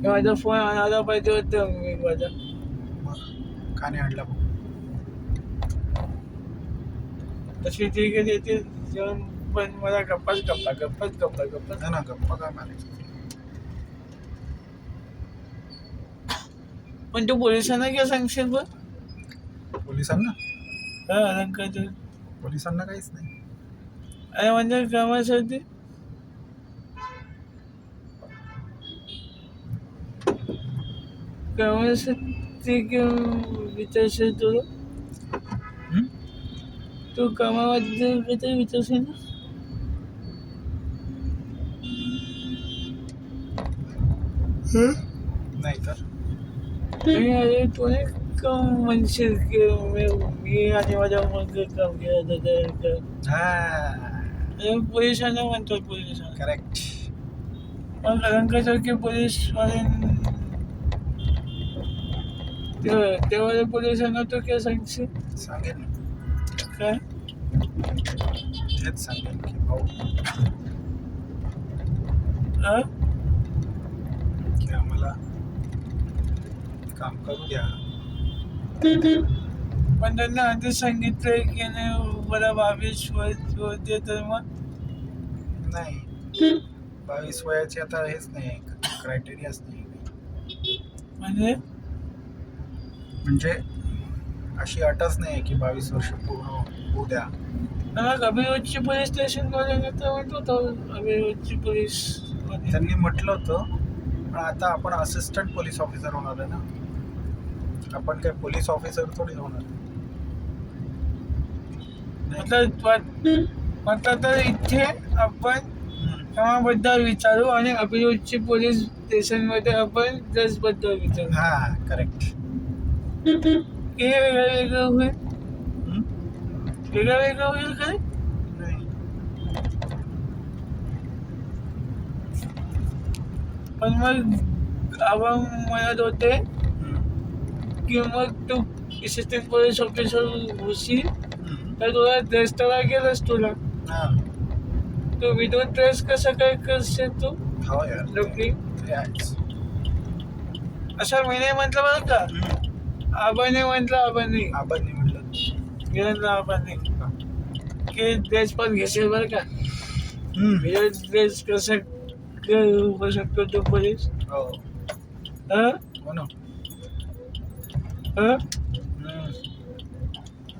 माझा फोन आणायला पाहिजे होतं मी माझा. मग का नाही आणला? तशी ठीक आहे येते जेवण, पण मला गप्पाच गप्पा. नाही ना, गप्पा काय मारायचं? पण तू पोलिसांना काय सांगशील पण? पोलिसांना अलंकाचं. पोलिसांना काहीच नाही. अरे म्हणजे कामासाठी विचारशील तुला. हं? तू कामाबद्दल काहीतरी विचारशील ना. नाही तर आणि अरे तू नाही का म्हणशील की मी आणि माझ्या मग काम केलं तर पोलिसांना म्हणतो पोलिसांना. करेक्ट. मग अलंकासारखे पोलीसवाले तेव्हा पोलिसांना तू काय सांगशील? सांगेन ना, काय तेच सांगेन की भाऊ हा? की आम्हाला काम करू द्या. पण त्यांना आधीच सांगितलंय की नाही मला 22 होते तर मग नाही, 22 वयाची आता हेच नाही, क्रायटेरियाच नाही. म्हणजे अशी अटच नाही की 22 वर्ष पूर्ण होऊ द्या. मग अभिरोजची पोलीस स्टेशन मध्ये म्हणत होतो अभिरोजची पोलीस. त्यांनी म्हटलं होतं, पण आता आपण असिस्टंट पोलीस ऑफिसर होणार आहे ना, आपण काय पोलीस ऑफिसर थोडी होणार. म्हटलं तर इथे आपण कामाबद्दल विचारू आणि अभिरोजची पोलीस स्टेशन मध्ये आपण ड्रेस बद्दल विचारू. हा करेक्ट. हे वेगळं होईल. वेगळं होईल काय? नाही, पण मग आपण म्हणत होते की मग तू असिस्टंट पोलीस ऑफिसर होशील तर तुला ड्रेस तर लागेलच तुला. हा तू विदाउट ड्रेस कसं काय करशील तू? हो यार, नोकरी ते आहेच. असा मी नाही म्हटलं बरं का, आबाने म्हटलं आपण नाही म्हटलं. आबाने की ड्रेस पण घेशील बरं का. विदाउट ड्रेस कसं करू शकतो तू पोलीस? हो हो ना.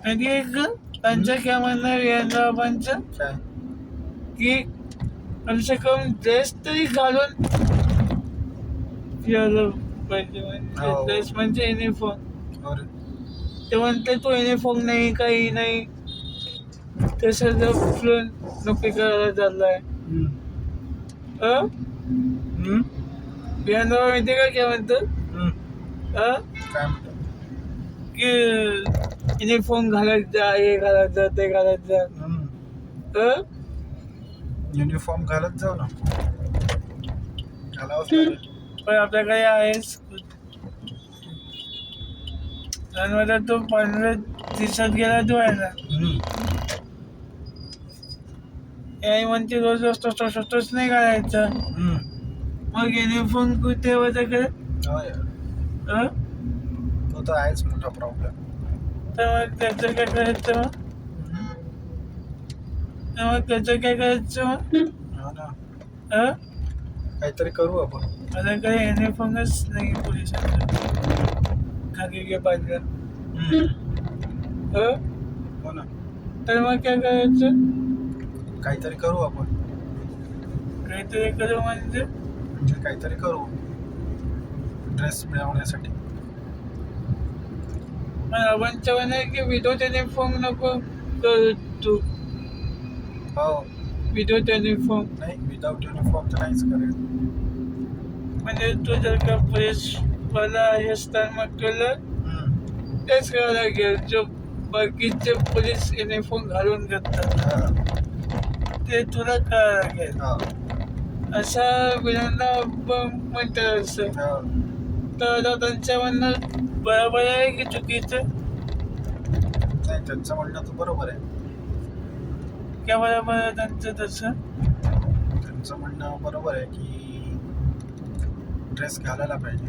आणि एक त्यांचं काय म्हणणं विधानसभांचं काय की कमसे कम ड्रेस तरी घालून फिरायला पाहिजे. म्हणजे हो. ड्रेस म्हणजे युनिफॉर्म. और ते म्हणते तो युनिफॉर्म नाही काही नाही, तसं फिरून नोकरी करायला चाललाय. विधानसभा माहिती का काय म्हणतात काय म्हणतो? की युनिफॉर्म घालत जा, हे घालत जा, ते घालत जा. युनिफॉर्म घालत जाऊ ना, घालावंच लागेल. पण आपल्याकडे आहेच मला तो 15 दिवसात गेला तो आहे ना. आई म्हणते रोज स्वस्तच नाही घालायचं. मग युनिफॉर्म कुठे होता कडे? हो यार, तो तर आहेच मोठा प्रॉब्लेम. तर मग त्याचं काय करायचं मग? हो ना, काहीतरी करू आपण. माझ्याकडे युनिफॉर्मच नाही पोलिसांचा, खाकी के पाहिजे. हो ना, तर मग काय करायचं? काहीतरी करू आपण. काहीतरी करू म्हणजे काहीतरी करू ड्रेस मिळवण्यासाठी. पण आपण म्हणे की विदाउट युनिफॉर्म नको करू तू. हो, विदाउट युनिफॉर्म नाही, विदाउट युनिफॉर्म तर नाहीच करेल. म्हणजे तू जर का पोलीसवाला आहेस तर मग तुला तेच करावं लागेल जो बाकीचे पोलीस युनिफॉर्म घालून घेतात ते तुला करावं लागेल. अशा गुन्ह्यांना म्हणतात असं. तर आता त्यांच्या म्हणणं बरोबर आहे की चुकीचं? नाही, त्यांचं म्हणणं तर बरोबर आहे. क्या बरोबर आहे त्यांचं तसं? त्यांचं म्हणणं बरोबर आहे की ड्रेस घालायला पाहिजे.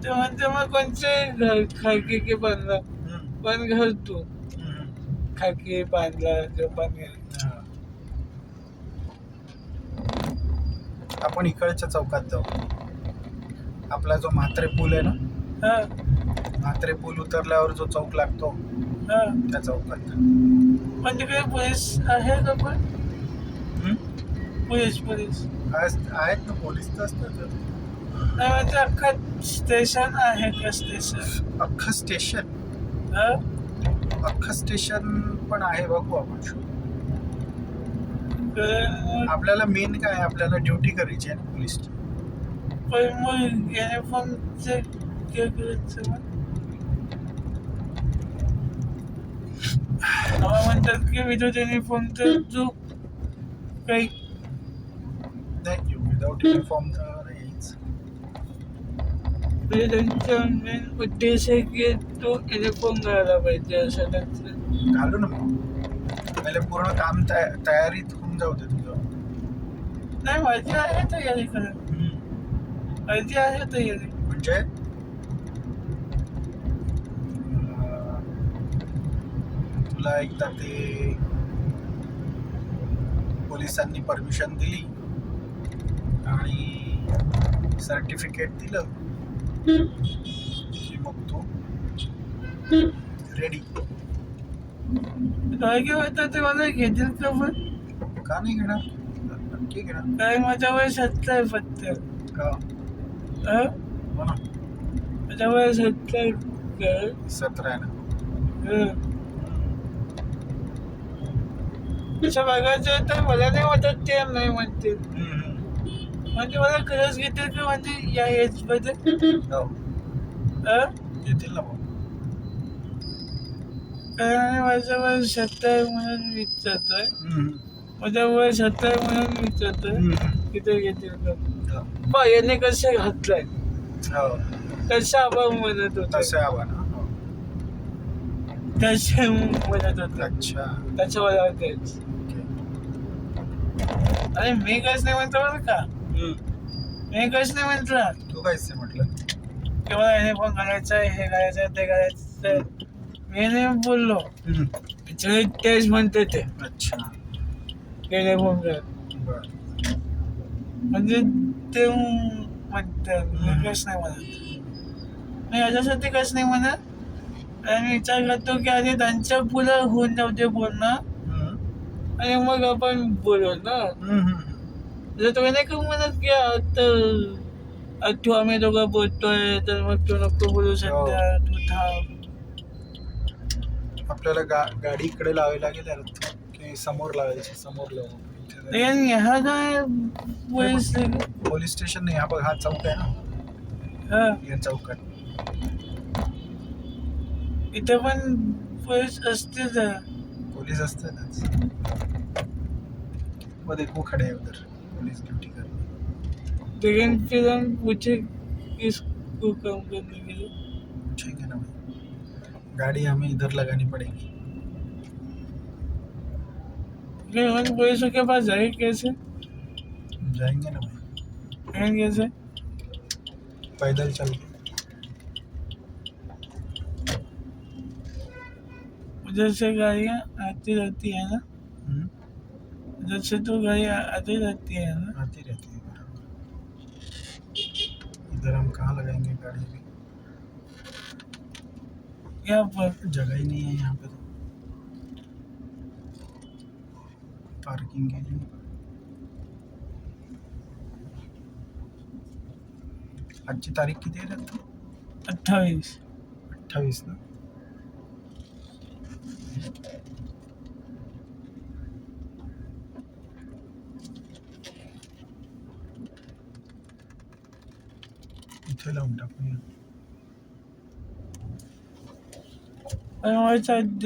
ते म्हणते मग कोणचे घर खाकी की बांधला पण घर तू खाकी बांधला जो पण हा. आपण इकडच्या चौकात जाऊ. आपला जो म्हात्रे पूल आहे ना, हा म्हात्रे पूल उतरल्यावर जो चौक लागतो हा त्या चौकात. पण तिकडे पोलीस आहे का पण पोलीस आहेत ना, पोलीस तर असतात. नाही म्हणजे अख्खं स्टेशन आहे का स्टेशन अख्खं स्टेशन हा अख्खं स्टेशन पण आहे. बघू आपण. कारण आपल्याला मेन काय, आपल्याला ड्युटी करायची आहे ना पोलीसची. पण मग युनिफॉर्मचे काय करायचं मग आम्हाला म्हणतात की विदाउट युनिफॉर्म तर तू काही नाही, विदाउट युनिफॉर्म तर नाहीच. म्हणजे त्यांचा मेन उद्देश आहे की तो युनिफॉर्म घालायला पाहिजे असं त्यांचं. घालू ना मग. पहिले पूर्ण काम तयारीत होऊन जाऊ दे तुझं. नाही माझी आहे तयारी करत माझी आहे तयारी म्हणजे तुला एकदा ते पोलिसांनी परमिशन दिली आणि सर्टिफिकेट दिलं की मग तू रेडी. काय होतं ते मला घेतील का पण का नाही घेणार? नक्की घेणार. काय माझ्या वय 70 फक्त का? हा हो ना, माझ्या वय 70 17 आहे ना. असं बघायचं तर मला नाही वाटत ते नाही म्हणते म्हणजे मला खरंच घेतील की म्हणजे या एज मध्ये हो, हा येतील ना भाऊ. कारण माझं वय 70 म्हणून विचारतोय माझ्या वय 70 म्हणून विचारतोय किती घेतील का बा याने कसं घातलंय हो, तसं आपण म्हणत होतो तसं हवं ना. हो. तसे म्हणत होतो अच्छा, त्याचं मला वाटायचं ओके. अरे मी काहीच नाही म्हणतो बरं का मी काहीच नाही म्हटलं तू काहीच नाही म्हटलं. की मला युनिफॉर्म घालायचं आहे हे घालायचं आहे ते घालायचं मी नाही बोललो सगळे तेच म्हणते ते अच्छा, युनिफॉर्म घाल बरं. म्हणजे ते म्हणतात मी काहीच नाही म्हणत मी याच्यासाठी काहीच नाही म्हणत आणि विचार करतो की आधी त्यांच्या पुढं होऊन जाऊ दे बोलणं आणि मग आपण बोलू ना जर तुम्ही नाही का म्हणत की आता तू आम्ही दोघं बोलतोय तर मग तू नको बोलू सध्या तू थांब. आपल्याला गाडी इकडे लावावी लागेल यार, की समोर लावायची? समोर लावू. ह्या काय पोलीस स्टेशन नाही. हा बघ, हा चौक आहे ना, हा या चौकात इथे पण पोलीस असतेच पुलिस असते ना. वो देखो खड़े हैं उधर पुलिस ड्यूटी कर रहे हैं. लेकिन फिर हम पूछे किसको काम करने के लिए पूछेंगे ना भाई, गाड़ी हमें इधर लगानी पड़ेगी. लेकिन हम पुलिसों के पास जाए कैसे जाएंगे ना भाई, हैं कैसे पैदल चल के. उधर से गाड़ियाँ आती रहती है ना उधर से तो गाड़ियाँ आती रहती है ना आती रहती है बराबर. इधर हम कहाँ लगाएंगे गाड़ी? भी यहाँ पर जगह ही नहीं है यहाँ पे तो पार्किंग के लिए. आजची तारीख किती आहे रे? 28 ना. इथे लावून टाकूया. और हमारे साथ